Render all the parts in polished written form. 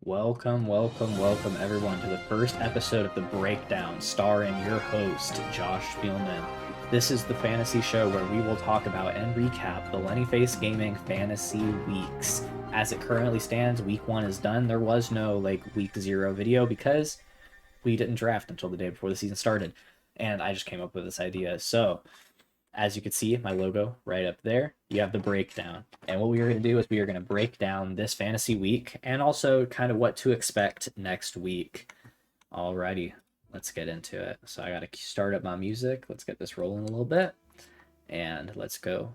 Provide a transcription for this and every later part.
Welcome everyone to the first episode of The Breakdown, starring your host, Josh Spielman. This is the fantasy show where we will talk about and recap the Lenny Face Gaming Fantasy Weeks. As it currently stands, week 1 is done. There was no week 0 video because we didn't draft until the day before the season started. And I just came up with this idea. So as you can see, my logo right up there, you have the breakdown. And what we are going to do is we are going to break down this fantasy week and also kind of what to expect next week. Alrighty, let's get into it. So I got to start up my music. Let's get this rolling a little bit. And let's go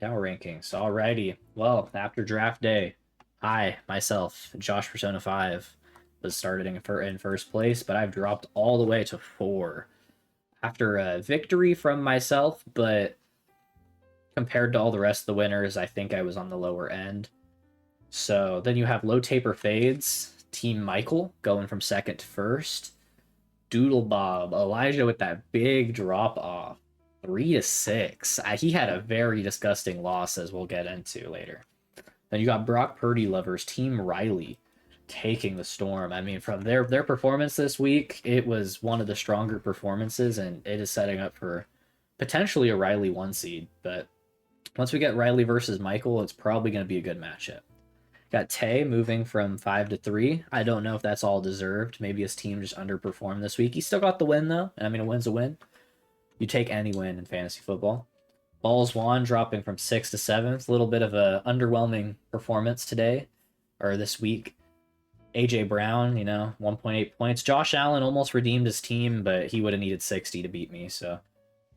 down rankings. Alrighty, well, after draft day, I, myself, Josh Persona 5, was started in first place, but I've dropped all the way to 4 after a victory from myself, but compared to all the rest of the winners, I think I was on the lower end. So then you have Low Taper Fades, Team Michael going from second to first. Doodle Bob, Elijah with that big drop off, 3 to 6. He had a very disgusting loss, as we'll get into later. Then you got Brock Purdy lovers, Team Riley, taking the storm. I mean, from their performance this week, it was one of the stronger performances, and it is setting up for potentially a Riley 1 seed. But once we get Riley versus Michael, it's probably going to be a good matchup. Got Tay moving from 5 to 3. I don't know if that's all deserved. Maybe his team just underperformed this week. He still got the win, though. And I mean, a win's a win. You take any win in fantasy football. Balls Juan dropping from 6th to 7th. A little bit of a underwhelming performance today, or this week. AJ Brown, 1.8 points. Josh Allen almost redeemed his team, but he would have needed 60 to beat me. So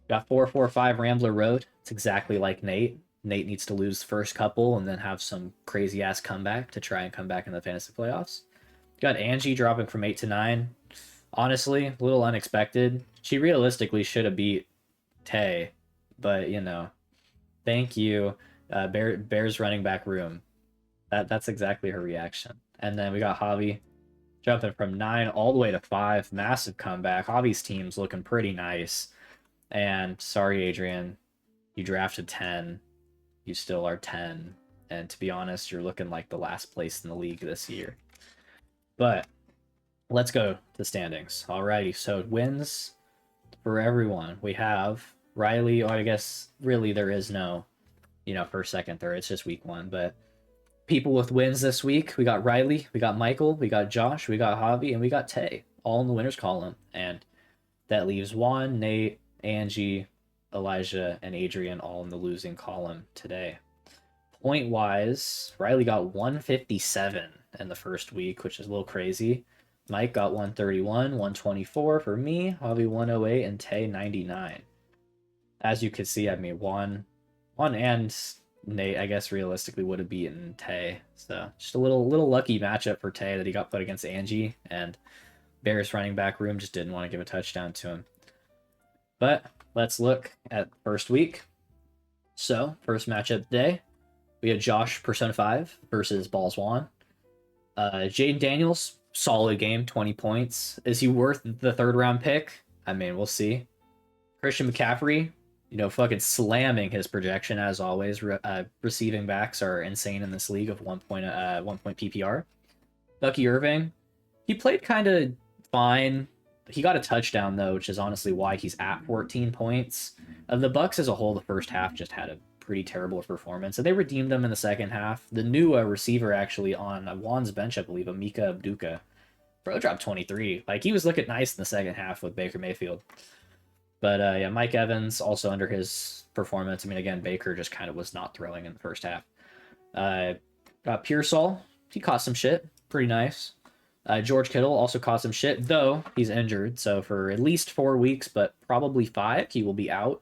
got 4-4-5 Rambler Road. It's exactly like Nate. Nate needs to lose the first couple and then have some crazy ass comeback to try and come back in the fantasy playoffs. Got Angie dropping from 8 to 9. Honestly, a little unexpected. She realistically should have beat Tay, but thank you, Bears running back room. That's exactly her reaction. And then we got Javi jumping from 9 all the way to 5. Massive comeback. Javi's team's looking pretty nice. And sorry, Adrian, you drafted 10. You still are 10. And to be honest, you're looking like the last place in the league this year. But let's go to the standings. Alrighty, so wins for everyone. We have Riley, or I guess really there is no, first, second, third. It's just week 1. But people with wins this week, we got Riley, we got Michael, we got Josh, we got Javi, and we got Tay, all in the winners column. And that leaves Juan, Nate, Angie, Elijah, and Adrian all in the losing column today. Point wise, Riley got 157 in the first week, which is a little crazy. Mike got 131, 124 for me, Javi 108, and Tay 99. As you can see, I mean, Juan and Nate, I guess, realistically would have beaten Tay. So just a little lucky matchup for Tay that he got put against Angie, and Bears running back room just didn't want to give a touchdown to him. But let's look at first week. So first matchup today, we had Josh Persona 5 versus Balls Juan. Jaden Daniels, solid game, 20 points. Is he worth the 3rd round pick? I mean, we'll see. Christian McCaffrey, fucking slamming his projection as always. Receiving backs are insane in this league of 1 point PPR. Bucky Irving, he played kind of fine. He got a touchdown though, which is honestly why he's at 14 points. The Bucks as a whole, the first half just had a pretty terrible performance, and they redeemed them in the second half. The new receiver actually on Juan's bench, I believe, Amika Abduka, bro dropped 23. He was looking nice in the second half with Baker Mayfield. But yeah, Mike Evans also under his performance. I mean, again, Baker just kind of was not throwing in the first half. Got Pearsall. He caught some shit. Pretty nice. George Kittle also caught some shit, though he's injured. So for at least 4 weeks, but probably 5, he will be out.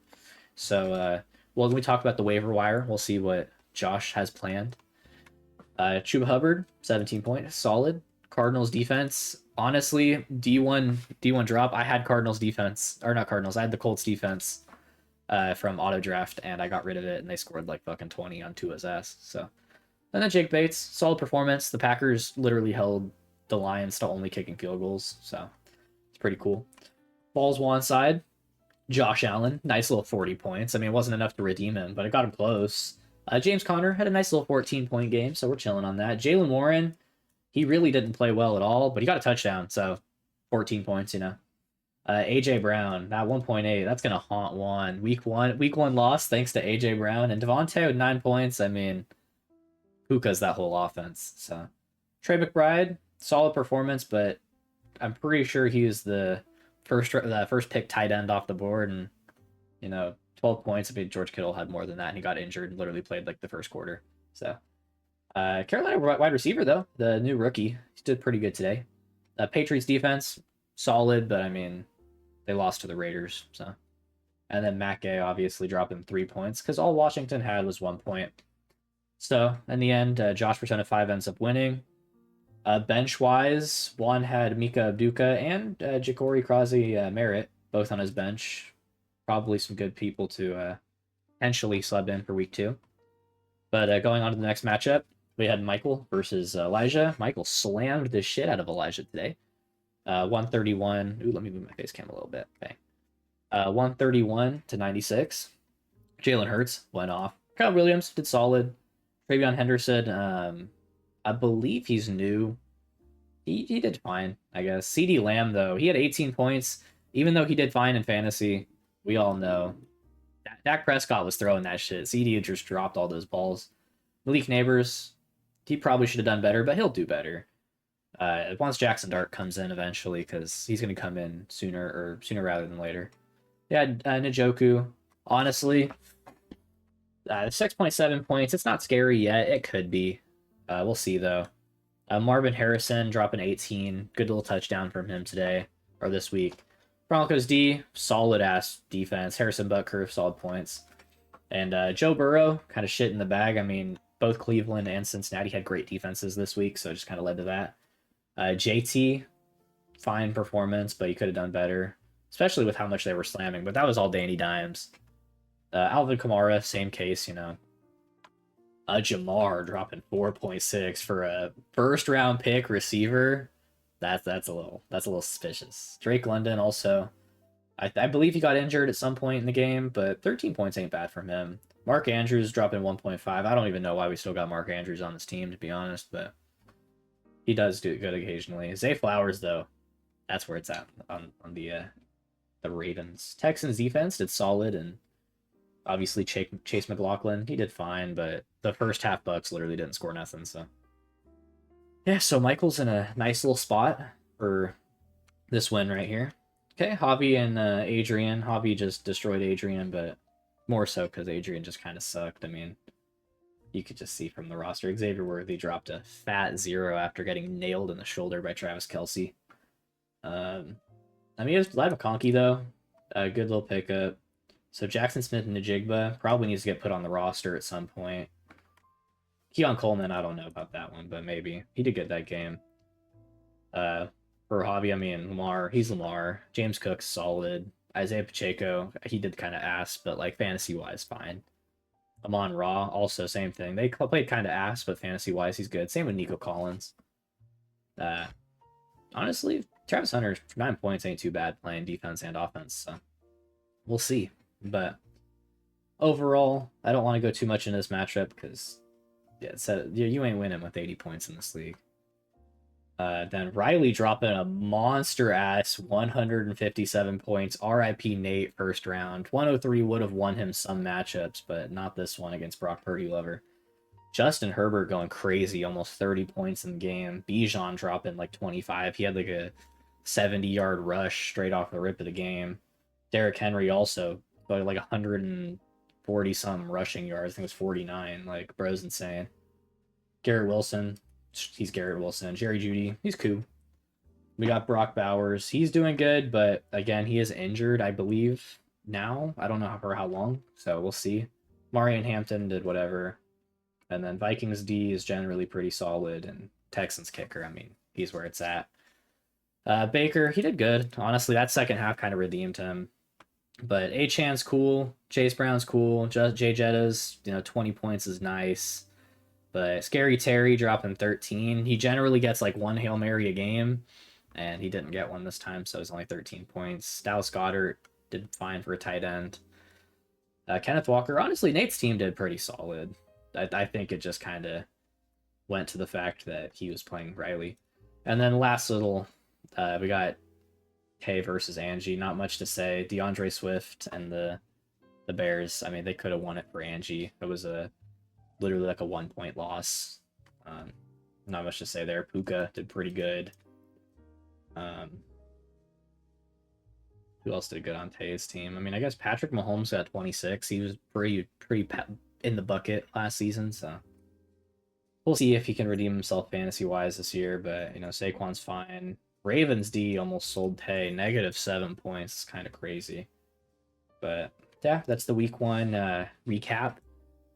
So, when we talk about the waiver wire, we'll see what Josh has planned. Chuba Hubbard, 17 points. Solid. Cardinals defense, honestly, D1 drop. I had Cardinals defense, or not Cardinals. I had the Colts defense from auto draft, and I got rid of it, and they scored like fucking 20 on Tua's ass. So, and then Jake Bates, solid performance. The Packers literally held the Lions to only kicking field goals, so it's pretty cool. Balls one side, Josh Allen, nice little 40 points. I mean, it wasn't enough to redeem him, but it got him close. James Conner had a nice little 14-point game, so we're chilling on that. Jalen Warren, He really didn't play well at all, but he got a touchdown, so 14 points, you know. AJ Brown, that 1.8, that's gonna haunt Juan. Week one loss thanks to AJ Brown and Devontae with 9 points. I mean, Puka's that whole offense. So Trey McBride, solid performance, but I'm pretty sure he was the first pick tight end off the board, and 12 points. I mean, George Kittle had more than that, and he got injured and literally played like the first quarter. So Carolina wide receiver though, the new rookie, he did pretty good today. Patriots defense solid, but I mean they lost to the Raiders. So and then Matt Gay obviously dropping 3 points because all Washington had was 1 point. So in the end, Josh percent of 5 ends up winning. Bench wise, Juan had Mika Abduka and Ja'Cory Crazy Merritt both on his bench. Probably some good people to potentially sub in for week 2. But going on to the next matchup, we had Michael versus Elijah. Michael slammed the shit out of Elijah today. 131. Ooh, let me move my face cam a little bit. Okay. 131 to 96. Jalen Hurts went off. Kyle Williams did solid. Travion Henderson, I believe he's new. He did fine, I guess. CD Lamb, though, he had 18 points. Even though he did fine in fantasy, we all know Dak Prescott was throwing that shit. CD just dropped all those balls. Malik Neighbors, he probably should have done better, but he'll do better. Once Jackson Dart comes in eventually, because he's going to come in sooner rather than later. Yeah, Njoku, honestly, 6.7 points. It's not scary yet. It could be. We'll see, though. Marvin Harrison dropping 18. Good little touchdown from him today, or this week. Broncos D, solid-ass defense. Harrison Butker, solid points. And Joe Burrow, kind of shit in the bag. I mean, both Cleveland and Cincinnati had great defenses this week, so it just kind of led to that. JT, fine performance, but he could have done better, especially with how much they were slamming. But that was all Danny Dimes. Alvin Kamara, same case, Jamar dropping 4.6 for a first round pick receiver. That's a little suspicious. Drake London also, I believe he got injured at some point in the game, but 13 points ain't bad from him. Mark Andrews dropping 1.5. I don't even know why we still got Mark Andrews on this team, to be honest, but he does do good occasionally. Zay Flowers, though, that's where it's at on the Ravens. Texans defense did solid, and obviously Chase McLaughlin, he did fine, but the first half Bucks literally didn't score nothing. So yeah, so Michael's in a nice little spot for this win right here. Okay, Javi and Adrian. Javi just destroyed Adrian, but more so because Adrian just kind of sucked. I mean, you could just see from the roster, Xavier Worthy dropped a fat 0 after getting nailed in the shoulder by Travis Kelce. I mean, he has Vlad McConkey, though. A good little pickup. So Jackson Smith and Najigba probably needs to get put on the roster at some point. Keon Coleman, I don't know about that one, but maybe. He did good that game. For Javi, I mean, Lamar, he's Lamar. James Cook's solid. Isaiah Pacheco, he did kind of ass, but like fantasy-wise, fine. Amon Ra, also same thing. They played kind of ass, but fantasy-wise, he's good. Same with Nico Collins. Honestly, Travis Hunter, 9 points ain't too bad playing defense and offense, so we'll see. But overall, I don't want to go too much into this matchup because you ain't winning with 80 points in this league. Then Riley dropping a monster-ass 157 points. RIP Nate first round. 103 would have won him some matchups, but not this one against Brock Purdy lover. Justin Herbert going crazy, almost 30 points in the game. Bijan dropping like 25. He had like a 70-yard rush straight off the rip of the game. Derrick Henry also got like 140-some rushing yards. I think it was 49. Like, bro's insane. Garrett Wilson, he's Garrett Wilson. Jerry Jeudy, he's cool. We got Brock Bowers. He's doing good, but again, he is injured, I believe, now. I don't know for how long, so we'll see. Marion Hampton did whatever. And then Vikings D is generally pretty solid, and Texans kicker, I mean, he's where it's at. Baker, he did good. Honestly, that second half kind of redeemed him. But Achan's cool. Chase Brown's cool. Jay Jetta's, 20 points is nice. But Scary Terry dropping 13. He generally gets like one Hail Mary a game, and he didn't get one this time, so it's only 13 points. Dallas Goedert did fine for a tight end. Kenneth Walker, honestly, Nate's team did pretty solid. I think it just kind of went to the fact that he was playing Riley. And then last little, we got Kay versus Angie. Not much to say. DeAndre Swift and the Bears. I mean, they could have won it for Angie. It was literally like a 1 point loss. Not much to say there. Puka did pretty good. Who else did good on Tay's team? I mean, I guess Patrick Mahomes got 26. He was pretty in the bucket last season, so we'll see if he can redeem himself fantasy wise this year. But Saquon's fine. Ravens D almost sold Tay, -7 points. It's kind of crazy. But yeah, that's the week 1 recap.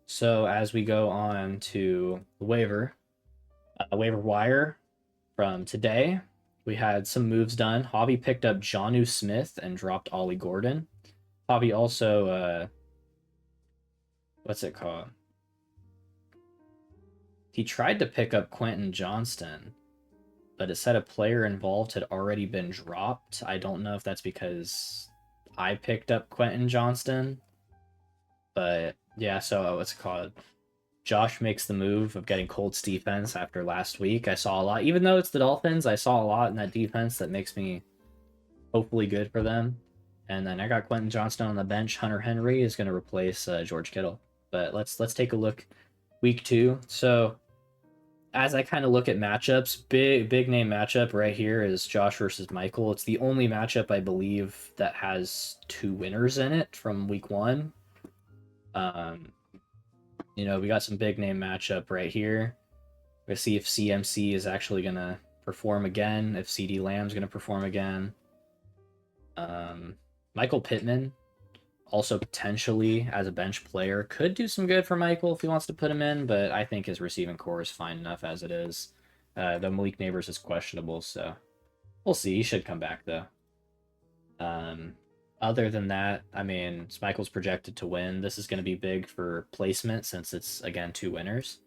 So as we go on to the waiver wire from today, we had some moves done. Javi picked up Jonnu Smith and dropped Ollie Gordon. Javi also, what's it called? He tried to pick up Quentin Johnston, but it said a player involved had already been dropped. I don't know if that's because I picked up Quentin Johnston, but yeah, so what's it called? Josh makes the move of getting Colts defense after last week. I saw a lot, even though it's the Dolphins, I saw a lot in that defense that makes me hopefully good for them. And then I got Quentin Johnston on the bench. Hunter Henry is going to replace George Kittle. But let's take a look week 2. So as I kind of look at matchups, big name matchup right here is Josh versus Michael. It's the only matchup I believe that has 2 winners in it from week 1. We got some big name matchup right here. We're gonna see if CMC is actually gonna perform again, if CD Lamb's gonna perform again. Michael Pittman, also potentially as a bench player, could do some good for Michael if he wants to put him in, but I think his receiving core is fine enough as it is. Though Malik Neighbors is questionable, so we'll see. He should come back though. Other than that, I mean, Michael's projected to win. This is going to be big for placement since it's, again, 2 winners.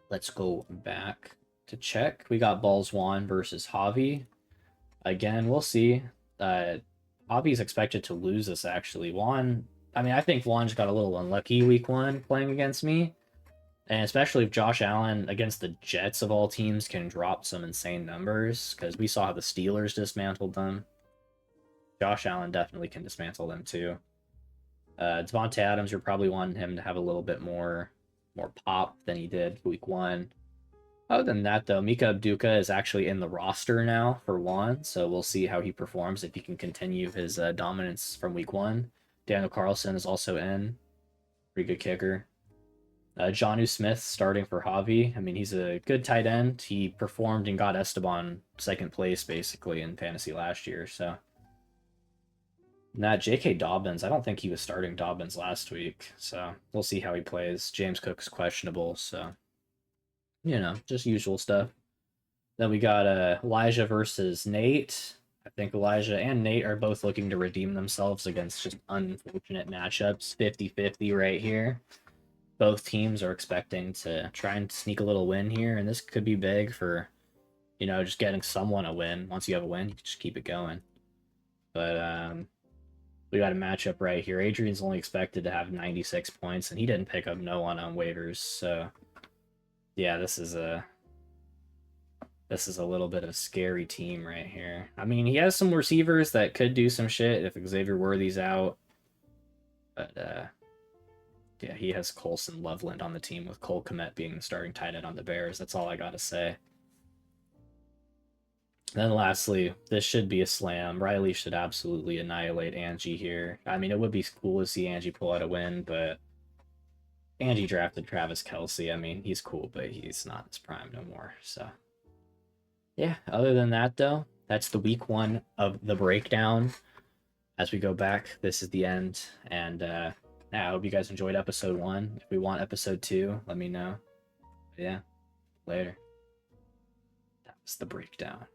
Let's go back to check. We got Balls Juan versus Javi. Again, we'll see. Javi's expected to lose this, actually. I think Juan's got a little unlucky week 1 playing against me. And especially if Josh Allen against the Jets of all teams can drop some insane numbers, because we saw how the Steelers dismantled them. Josh Allen definitely can dismantle them too. Devontae Adams, you're probably wanting him to have a little bit more pop than he did week 1. Other than that, though, Mika Abduka is actually in the roster now for Juan, so we'll see how he performs if he can continue his dominance from week 1. Daniel Carlson is also in. Pretty good kicker. Jonnu Smith starting for Javi. I mean, he's a good tight end. He performed and got Esteban 2nd place, basically, in fantasy last year, so. J.K. Dobbins, I don't think he was starting Dobbins last week, so we'll see how he plays. James Cook's questionable, so, just usual stuff. Then we got Elijah versus Nate. I think Elijah and Nate are both looking to redeem themselves against just unfortunate matchups. 50-50 right here. Both teams are expecting to try and sneak a little win here, and this could be big for, just getting someone a win. Once you have a win, you can just keep it going. But we got a matchup right here. Adrian's only expected to have 96 points, and he didn't pick up no one on waivers, so yeah, this is a little bit of a scary team right here. I mean, he has some receivers that could do some shit if Xavier Worthy's out, but yeah, he has Colson Loveland on the team, with Cole Kmet being the starting tight end on the Bears. That's all I got to say. Then lastly, this should be a slam. Riley should absolutely annihilate Angie here. I mean, it would be cool to see Angie pull out a win, but Angie drafted Travis Kelce. I mean, he's cool, but he's not his prime no more. So, yeah, other than that, though, that's the week 1 of the breakdown. As we go back, this is the end, and I hope you guys enjoyed episode 1. If we want episode 2, let me know. But yeah, later. That was the breakdown.